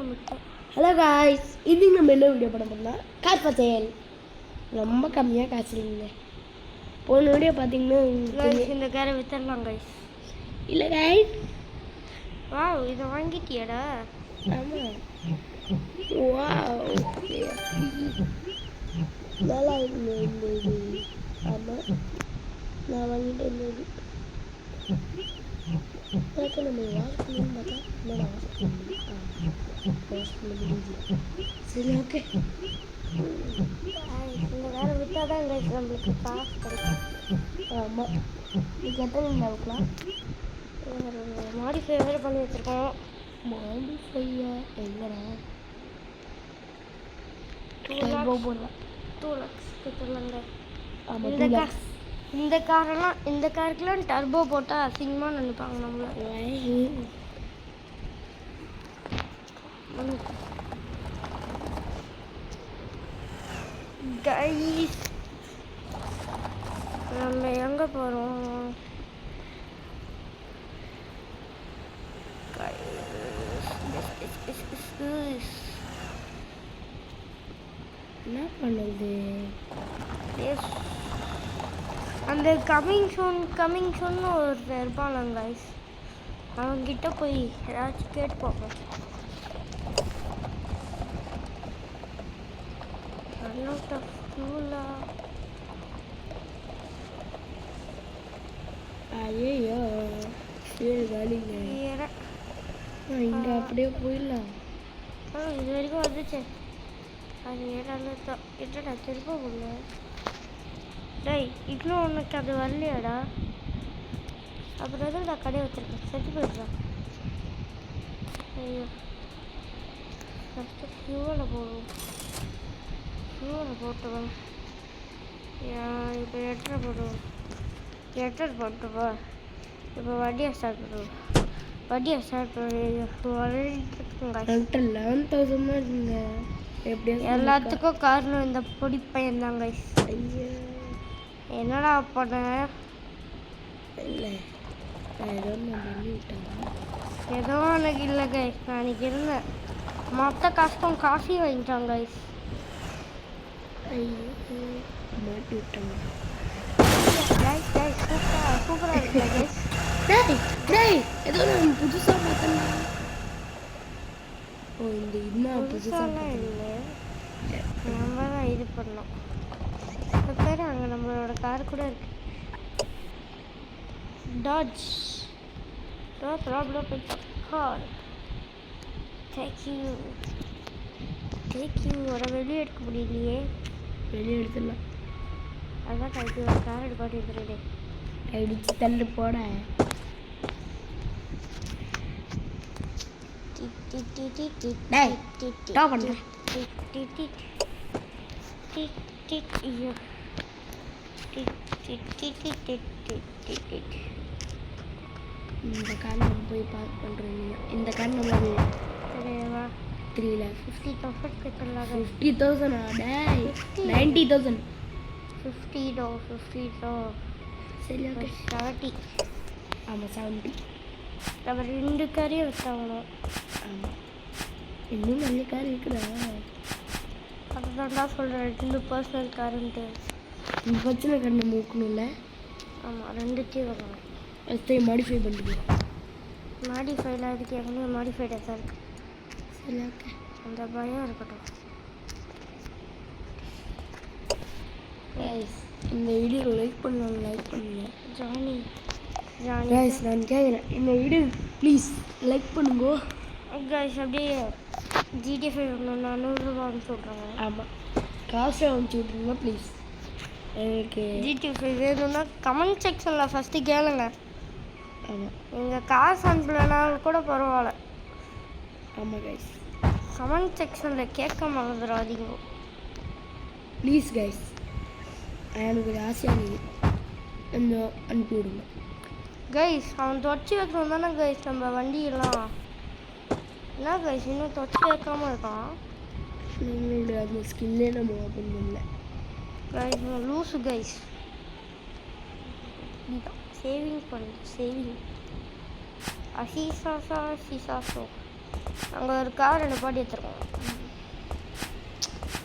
Hello guys, இன்னைக்கு நம்ம என்ன வீடியோ பண்ண போறோம்னா கார் பச்சையல். ரொம்ப கம்மியாக காசு இல்லைங்க. போன வீடியோ பார்த்தீங்கன்னா இந்த காரை வித்துடலாம் கைஸ். இல்லை காய்ஸ், வா இதை வாங்கிட்டியாடா? ஆமாம். வாவ், நல்லா இருக்குங்க இந்த இது. ஆமாம், நான் வாங்கிட்டு இருந்தது பார்த்தா நம்ம வாஷ் பண்ணணும்னு பார்த்தா என்னடா வாஷ் பண்ண முடியுது. சரி, ஓகே. இந்த காரை விற்றா தான் கைஸ் நம்மளுக்கு காசு கிடைக்கும். ஆமாம், நீ எத்தனை அவுக்கலாம் மாடிஃபை வேறு பண்ணி வச்சுருக்கோம். மாடிஃபையா எங்கடா? 2 lakhs கொடுத்துடலாங்க. ஆமாம், இந்த காருக்கெல்லாம் டர்போ போட்டால் அசிங்கமாக நினைப்பாங்க நம்மள. கைஸ், நம்ம எங்கே போகிறோம்? என்ன பண்ணுறது? அந்த கம்மிங் சோன்னு ஒரு இருப்பான் கைஸ், அவன்கிட்ட போய் ஏதாச்சும் கேட்டு போவோம். ஐயோ, சரி வேலைங்க. இங்கே அப்படியே போயிடலாம். இது வரைக்கும் வந்துச்சு. அது என்னடா திரும்ப உள்ள டேய், இன்னும் உனக்கு அது வரலையாடா? அப்புறம் எதுவும் நான் கடையை வச்சுருக்கேன், செஞ்சு போயிடுறேன். ஐயோ, ஃபஸ்ட்டு ஃபியூவலை போட்டுவேன். இப்போ எட்டரை போட்டுவா. இப்போ வண்டியை ஸ்டார்ட் பண்ணுவோம். எல்லாத்துக்கும் காரணம் இந்த பொடி பையன் தான் கைஸ். என்னடா பண்ண? இல்லை, ஏதோ எனக்கு இல்லை கைஸ், நான் அன்றைக்கி இருந்தேன். மொத்த காசுக்கும் காஃபி வாங்கிட்டாங்க கைஸ். மாட்டி விட்டாங்க. சூப்பராக இருக்கு கைஸ். ஏதோ நான் புதுசாக பார்த்தேன்னா. ஓ, இந்த இன்னும் புதுசாக இல்லை, நம்ம தான் இது பண்ணோம். இப்போ பேர் அங்கே நம்மளோட கார் கூட இருக்கு. Dodge problem car. Take you வர வெளியே எடுக்க முடியலையே. வெளியே எடுத்துடலாம். அதான் கைக்கு கார் எடுப்பாட்டி இருக்கிறதே. அடிச்சு தள்ளு போட. இந்த கார் நம்ம போய் பார்க் பண்ணுறோம். இந்த கார் நம்ம 3 lakhs 50,000 கட்டலாம். 50,000 90,000 50 சரி, ஓகே. 70. ஆமாம், 70. நம்ம 2 காரையும் வச்சாகணும். ஆமாம், இன்னும் நல்ல கார் இருக்குதா? அதுதான்டா சொல்கிறேன், 2 பர்சனல் காருன்ட்டு. பிரச்சனை கண்ணு மூக்கணும்ல. ஆமாம், 2த்தையும் வரணும். ஃபஸ்ட்டு மாடிஃபை பண்ணிக்கலாம். மாடிஃபைலாம் இதுக்கு எங்கே மாடிஃபைடாக தான் இருக்குது. சரி, ஓகே. அந்த பயம் இருக்கட்டும். இந்த வீடியோ லைக் பண்ணுங்க. ஜானி கைஸ், நான் கேட்குறேன், இந்த வீடியோ ப்ளீஸ் லைக் பண்ணுங்க கைஸ். அப்படியே GTA 5 வரணும்னா 100 ரூபா சொல்கிறாங்க. ஆமாம், காசை அனுப்பிச்சி விட்ருங்க ப்ளீஸ். எனக்கு GTA 5 வேணும்னா கமெண்ட் செக்ஷனில் ஃபஸ்ட்டு கேளுங்க. ஆமாம், நீங்கள் காசு அனுப்பலைன்னா கூட பரவாயில்ல. ஆமாம் கைஸ், கமெண்ட் செக்ஷனில் கேட்க மறந்துடாதீங்க ப்ளீஸ் கைஸ். எனக்கு ஒரு ஆசையாக இருக்குது, அனுப்பி விடுங்க கைஸ். அவன் தொடச்சி வைக்கணும் தானே கைஸ் நம்ம வண்டியெல்லாம். என்ன கைஸ் இன்னும் தொடச்சி வைக்காமல் இருக்கான்? எங்களுடைய அந்த ஸ்கில்லே நம்ம ஓப்பன் பண்ணல கைஸ். Loose guys. சேவிங் பண்ணு, சேவிங். அசீசாசா சீசாசோ அங்கே ஒரு கார் நிப்பாட்டி எடுத்துருக்கோம்.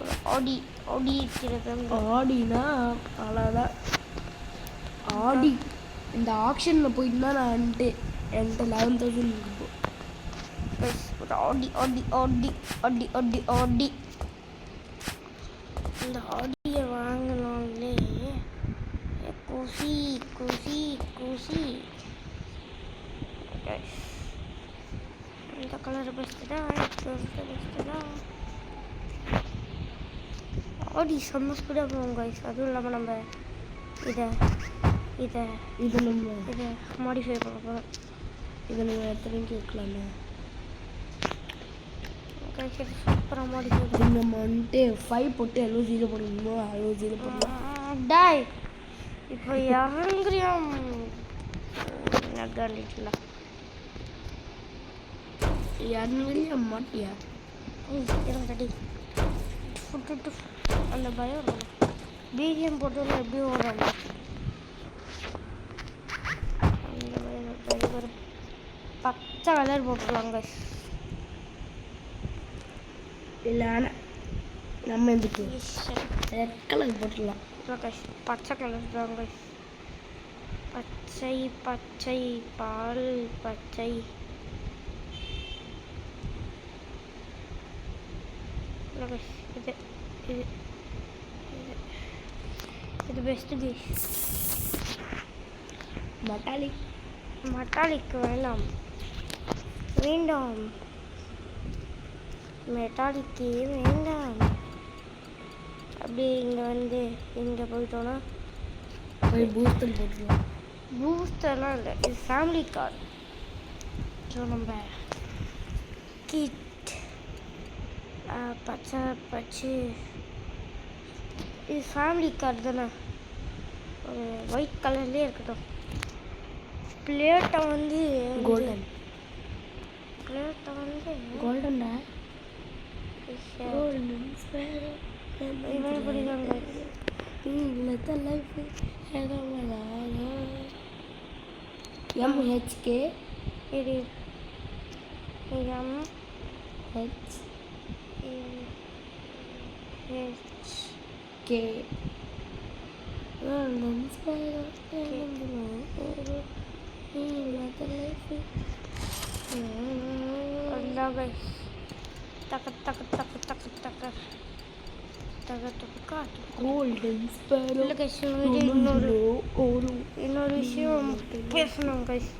ஒரு ஆடி இருக்கிறது. ஆடினா அவ்வளோதான். ஆடி இந்த ஆக்ஷனில் போயிட்டு தான் நான் என்கிட்ட 11,000 இருக்கும். ஒரு ஆடி இந்த ஆடியை வாங்கினாலே குஷி. இந்த கலர் பெஸ்ட்டு தான், பெஸ்ட்டு தான். ஆடி செம்ம ஸ்பீடாக போகும் கைஸ். அதுவும் இல்லாமல் நம்ம இதை மாடிஃபை பண்ண போகிறோம். இதை நம்ம எத்தனைக்கு வைக்கலாம்ல கைஸ். சூப்பராக மாடிஃபை நம்ம வந்துட்டு 5 போட்டு 0 போடணுமோ 0 போடணும். டாய் இப்போ இறங்குறியாம் நகாண்டிட்டுல இறங்குறியா மாட்டியா? இறங்கடி ஃபுட்டு அந்த பயம் வரும். பிஜிஎம் போட்டு எப்படி ஓடும் அந்த பயம் ஒரு பச்சை கலர் போட்டுருவாங்க. இல்லை ஆனால் நம்ம எதுக்கு ரெட் கலர் போட்டுடலாம். பச்சை கலர் தாங்க. பச்சை பால் பச்சை. இது பெஸ்ட்டு பீஸ். மெட்டாலிக் வேண்டாம். மெட்டாலிக்கே வேண்டாம். அப்படியே இங்கே போயிட்டோன்னா பூஸ்டர் போட்டுருவோம். பூஸ்டர்லாம் இல்லை, இது ஃபேமிலி கார். ஸோ நம்ம கிட் பச்சை இது ஃபேமிலி கார் தானே. ஒரு ஒயிட் கலர்லேயே இருக்கட்டும். பிளேட்டை கோல்டன் கோல்டன்டா இவன் பிடிக்காங்க. MHK இது MHK கோல்டன் ஸ்பேரோ. இன்னொரு விஷயம் பேசணும் கைஸ்.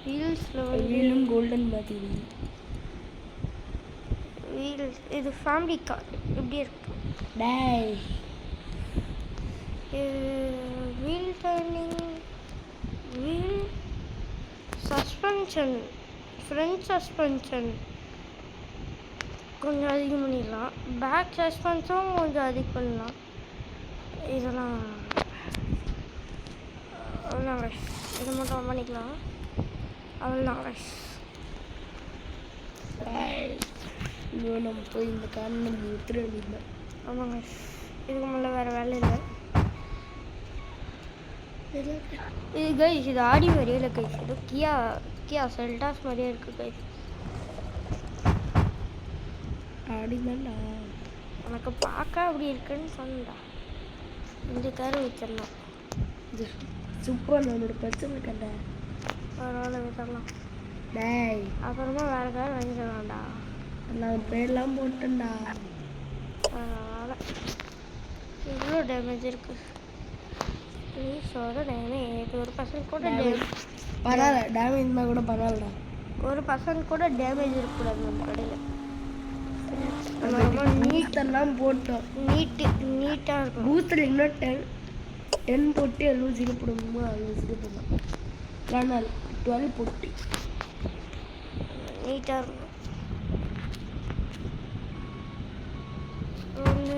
வீல்ஸில் கோல்டன் மாதிரி வீல்ஸ். இது ஃபேமிலி கார் எப்படி இருக்கு டேய். Wheel turning, wheel suspension, front suspension கொஞ்சம் அதிகம் பண்ணிடலாம். பேக் சஸ்பென்ஸும் கொஞ்சம் அதிகம் பண்ணலாம். இதெல்லாம் அவ்வளோதான் கைஸ். இதை மட்டும் பண்ணிக்கலாம். அவ்வளோதான் கைஸ். இன்னும் நம்ம போய் இந்த காரணம் நம்ம வித்துற வேண்டியது. ஆமாம் கைஸ், இதுக்கு மேலே வேறு வேலை இல்லை. இது கைஸ் இது ஆடி மாதிரியே இல்லை கைஸ். இது கியா செல்டாஸ் மாதிரியே இருக்குது கைஸ். ஆடி தான்டா. உனக்கு பார்க்க அப்படி இருக்குன்னு சொன்னடா. இந்த காரை வச்சிடலாம். இது சூப்பர். நம்மளோட பிரச்சனை கண்டா பரவாயில்ல விட்டுடலாம். டேய் அப்புறமா வேறு கார் வாங்கிடலாம்டா. நான் பேர்லாம் போட்டேன்டா. அதனால் எவ்வளோ டேமேஜ் இருக்குது. ப்ளீஸோட டேமேஜ் 1% கூட பரவாயில்ல. டேமேஜ் இருந்தால் கூட பரவாயில்லடா. 1% கூட டேமேஜ் இருக்கக்கூடாது நம்ம கடையில். நீட்டெல்லாம் போட்டோம். நீட்டாக இருக்கும். பூஸ்டர் இன்னும் 10 போட்டு 0 போடணுமோ 0 போடணும். ஆனால் 12 போட்டு நீட்டாக இருக்கும். நம்ம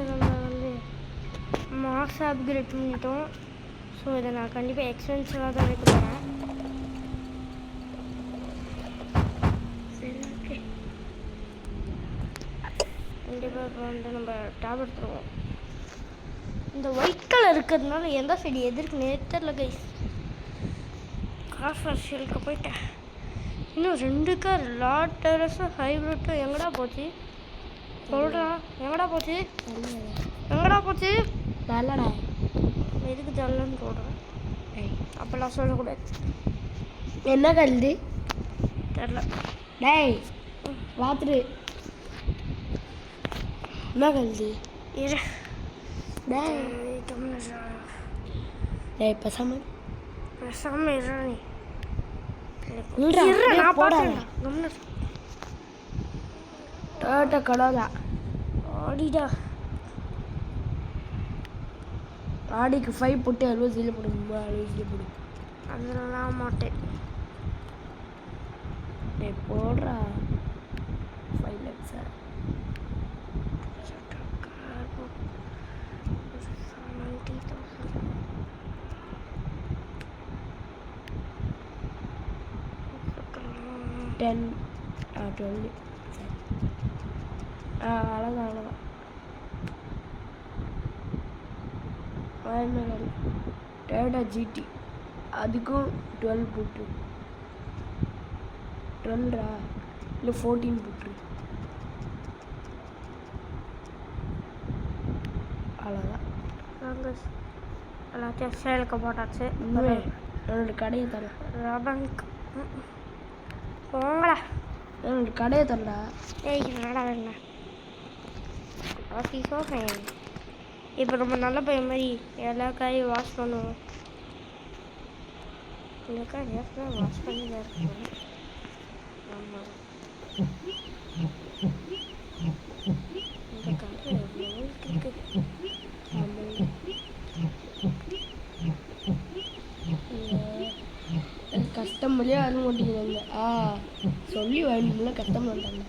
மாஸ் அப்கிரேட் பண்ணிட்டோம். ஸோ இதை நான் கண்டிப்பாக எக்ஸ்பென்சிவாக தான் வைக்க போகிறேன். சரி ஓகே. கண்டிப்பாக இப்போ நம்ம டேப் எடுத்துருவோம். இந்த ஒயிட் கலர் இருக்கிறதுனால எந்த சைடு எதிர்க்கு நேரத்தில் கைஸ் கார் ஃபர்ஷியலுக்கு போயிட்டேன். இன்னும் 2 கார் லாட்டரஸும் ஹைப்ரிட்டும் எங்கடா போச்சு சொல்கிறா எங்கடா போச்சு எங்கடா போச்சு நல்லடா எதுக்கு தரலன்னு சொல்கிறேன் அப்போல்லாம் சொல்லக்கூடாது என்ன கழுது தெரில டேய் பார்த்துட்டு என்ன கழுது இரு டேய் டேய் பேசாம பேசாம இரு நீ இல்லடா, இரு, டேய், நான் போடா. பார்க்கறேன்டா. கம்முனு இரு. டொயோட்டா கலோதா ஆடிடா ஆடிக்கு 5 போட்டு 60 போடுங்க 60 போடுங்க அதெல்லாம் மாட்டேன் டேய் போடுறா 5 lakhs டென் 12 சரி அவ்வளோதான் டொயோட்டா ஜிடி அதுக்கும் 12 போட்டு 12 இல்லை 14 போட்டு அவ்வளோதான் நாங்கள் எல்லாத்தையும் சேலுக்கு போட்டாச்சு இன்னும் என்னோட கடையை தரேன் ரபங்க் போங்களா என்னோட கடையை தரடா ஏய் என்னடா வேணா ஆஃபீஸோ பையன் இப்போ ரொம்ப நல்ல பையன் மாதிரி எல்லா காரையும் வாஷ் பண்ணுவோம் இந்த கார் ஏற்கனவே வாஷ் பண்ணி தான் இருக்கணும் ஆமாம் இந்த கார் எவ்வளோ இருக்குது கஸ்டமர்லேயே யாரும் ஓட்டிக்கிறாங்க சொல்லி வேணும்ல கஸ்டமர் வந்தாங்க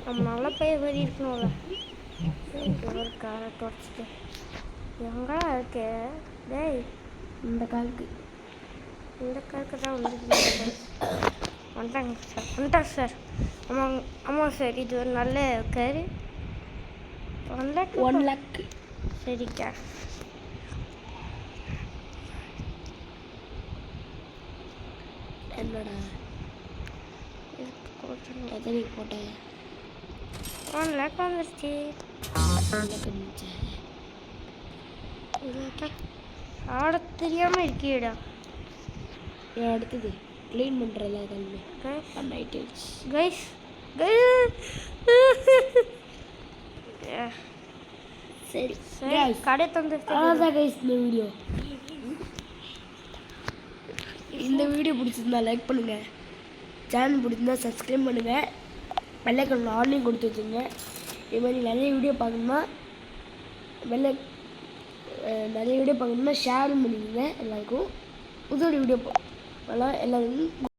நம்ம நல்ல பையன் மாதிரி இருக்கணும்ல ஒரு காரை தொடச்சிட்டு எங்கடா இருக்கு டேய் இந்த காலுக்கு இந்த காருக்கு தான் வந்துட்டாங்க சார் ஆமாம் ஆமாம் சார் இது ஒரு நல்ல காரு 1 lakh சரிக்கா என்னடா எத்தனை போட்டேன் 1 lakh வந்துருச்சு ஆட தெரியாமல் இருக்கியடா என் அடுத்தது க்ளீன் பண்ணுறல கல்வி நைட்டு கைஸ் சரி சரி கடை தந்து அவ்வளோதான் கைஸ் இந்த வீடியோ பிடிச்சிருந்தா லைக் பண்ணுங்கள் சேனல் பிடிச்சிருந்தா சப்ஸ்கிரைப் பண்ணுங்கள் பெல்லைக்கன் ஆன்லைன் கொடுத்து வச்சுங்க இது மாதிரி நிறைய வீடியோ பார்க்கணுன்னா நிறைய வீடியோ பார்க்கணுன்னா ஷேரும் பண்ணிக்கோங்க எல்லாருக்கும் புது வீடியோ எல்லாம் எல்லாருக்கும்